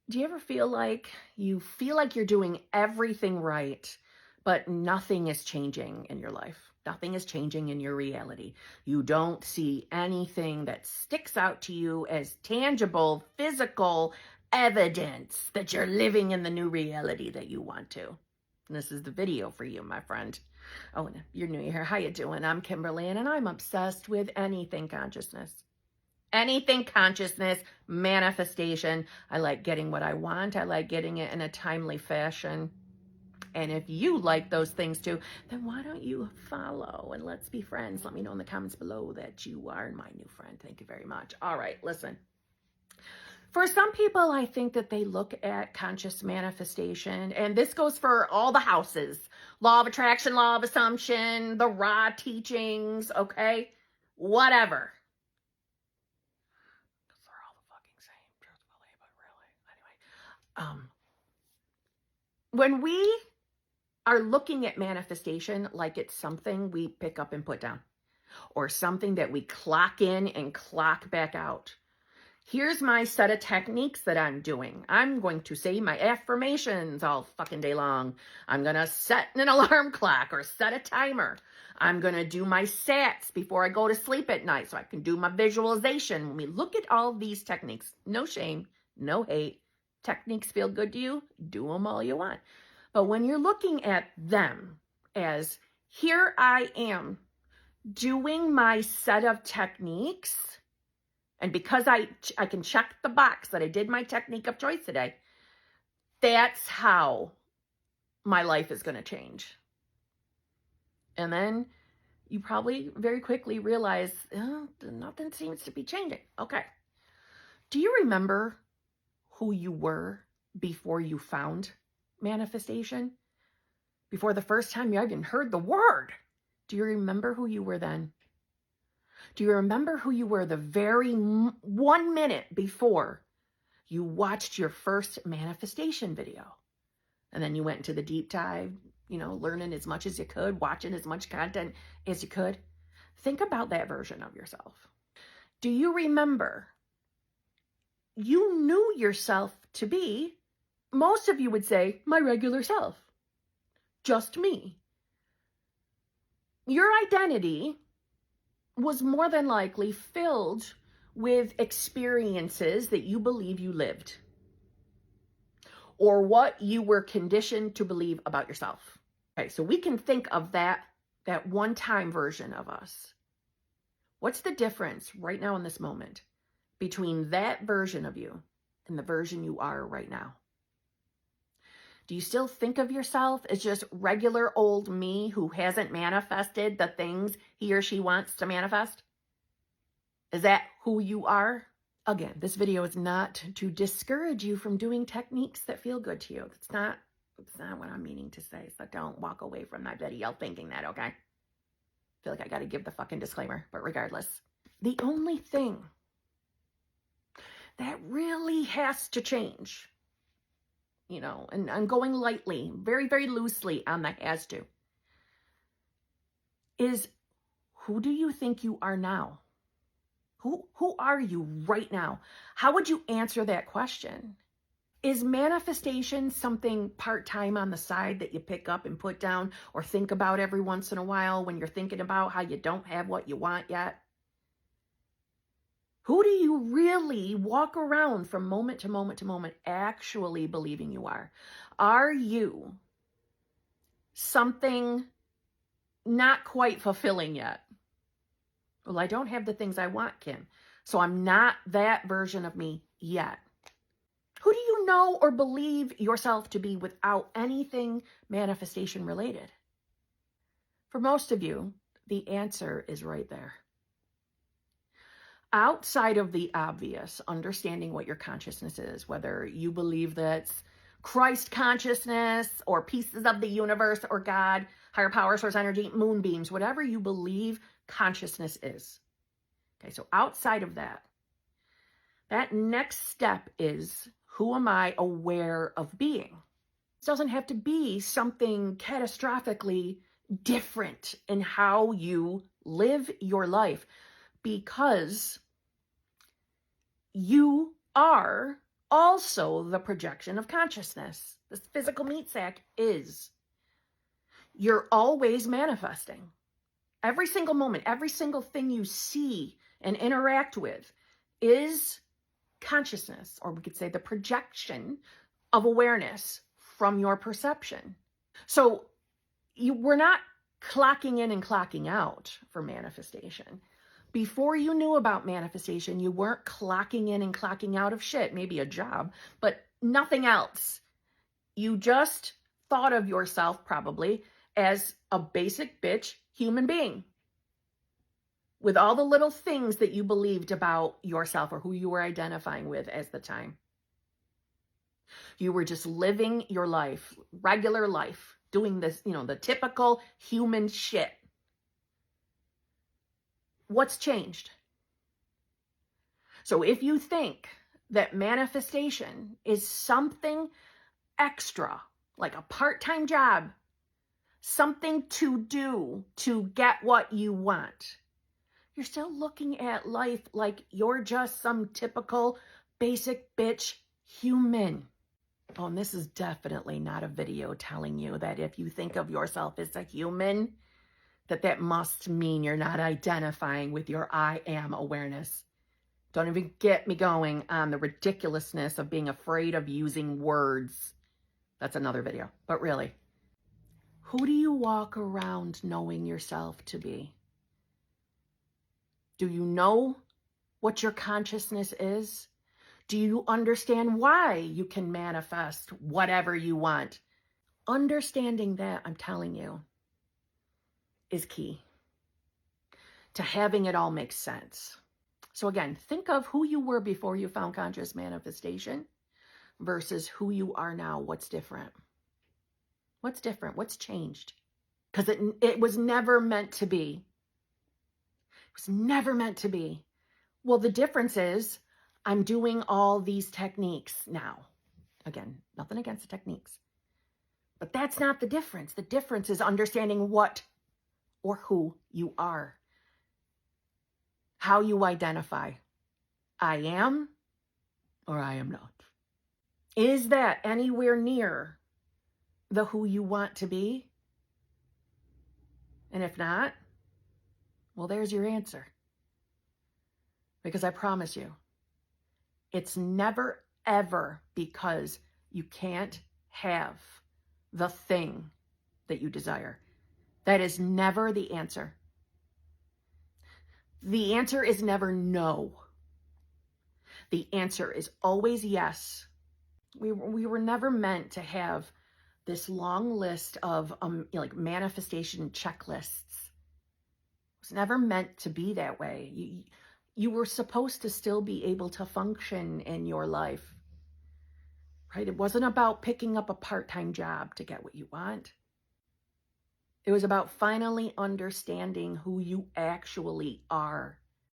Do you ever feel like you're doing everything right, but nothing is changing in your life? Nothing is changing in your reality. You don't see anything that sticks out to you as tangible, physical evidence that you're living in the new reality that you want to. And this is the video for you, my friend. Oh, and you're new here. How you doing? I'm Kimberly, and I'm obsessed with anything consciousness. Anything consciousness, manifestation. I like getting what I want. I like getting it in a timely fashion. And if you like those things too, then why don't you follow and let's be friends? Let me know in the comments below that you are my new friend. Thank you very much. All right, listen. For some people, I think that they look at conscious manifestation, and this goes for all the houses, law of attraction, law of assumption, the raw teachings, okay? Whatever. When we are looking at manifestation like it's something we pick up and put down, or something that we clock in and clock back out. Here's my set of techniques that I'm doing. I'm going to say my affirmations all fucking day long. I'm going to set an alarm clock or set a timer. I'm going to do my sats before I go to sleep at night so I can do my visualization. When we look at all of these techniques, no shame, no hate. Techniques feel good to you, do them all you want. But when you're looking at them as, here I am doing my set of techniques, and because I can check the box that I did my technique of choice today, that's how my life is going to change. And then you probably very quickly realize, oh, nothing seems to be changing. Okay. Do you remember who you were before you found manifestation? Before the first time you even heard the word? Do you remember who you were then? Do you remember who you were the very 1 minute before you watched your first manifestation video? And then you went into the deep dive, learning as much as you could, watching as much content as you could. Think about that version of yourself. Do you remember you knew yourself to be, most of you would say, my regular self, just me. Your identity was more than likely filled with experiences that you believe you lived, or what you were conditioned to believe about yourself. Okay, so we can think of that one-time version of us. What's the difference right now in this moment between that version of you and the version you are right now? Do you still think of yourself as just regular old me who hasn't manifested the things he or she wants to manifest? Is that who you are? Again, this video is not to discourage you from doing techniques that feel good to you. That's not what I'm meaning to say. So don't walk away from that video thinking that, okay? I feel like I got to give the fucking disclaimer, but regardless. The only thing that really has to change, and I'm going lightly, very, very loosely on the has to, is who do you think you are now? Who are you right now? How would you answer that question? Is manifestation something part-time on the side that you pick up and put down or think about every once in a while when you're thinking about how you don't have what you want yet? Who do you really walk around from moment to moment to moment actually believing you are? Are you something not quite fulfilling yet? Well, I don't have the things I want, Kim, so I'm not that version of me yet. Who do you know or believe yourself to be without anything manifestation related? For most of you, the answer is right there. Outside of the obvious, understanding what your consciousness is, whether you believe that's Christ consciousness or pieces of the universe or God, higher power, source energy, moonbeams, whatever you believe consciousness is. Okay, so outside of that next step is, who am I aware of being? It doesn't have to be something catastrophically different in how you live your life, because you are also the projection of consciousness. This physical meat sack is. You're always manifesting. Every single moment, every single thing you see and interact with is consciousness, or we could say the projection of awareness from your perception. So we're not clocking in and clocking out for manifestation. Before you knew about manifestation, you weren't clocking in and clocking out of shit, maybe a job, but nothing else. You just thought of yourself probably as a basic bitch human being with all the little things that you believed about yourself or who you were identifying with as the time. You were just living your life, regular life, doing this, the typical human shit. What's changed? So if you think that manifestation is something extra, like a part-time job, something to do to get what you want, you're still looking at life like you're just some typical basic bitch human. Oh, and this is definitely not a video telling you that if you think of yourself as a human, that must mean you're not identifying with your I am awareness. Don't even get me going on the ridiculousness of being afraid of using words. That's another video. But really, who do you walk around knowing yourself to be? Do you know what your consciousness is? Do you understand why you can manifest whatever you want? Understanding that, I'm telling you, is key to having it all make sense. So again, think of who you were before you found conscious manifestation versus who you are now. What's different? What's different? What's changed? Because it was never meant to be. It was never meant to be. Well, the difference is I'm doing all these techniques now. Again, nothing against the techniques. But that's not the difference. The difference is understanding what or who you are. How you identify. I am or I am not. Is that anywhere near the who you want to be? And if not, well, there's your answer. Because I promise you, it's never, ever because you can't have the thing that you desire. That is never the answer. The answer is never no. The answer is always yes. We were never meant to have this long list of like manifestation checklists. It was never meant to be that way. You were supposed to still be able to function in your life, right? It wasn't about picking up a part-time job to get what you want. It was about finally understanding who you actually are.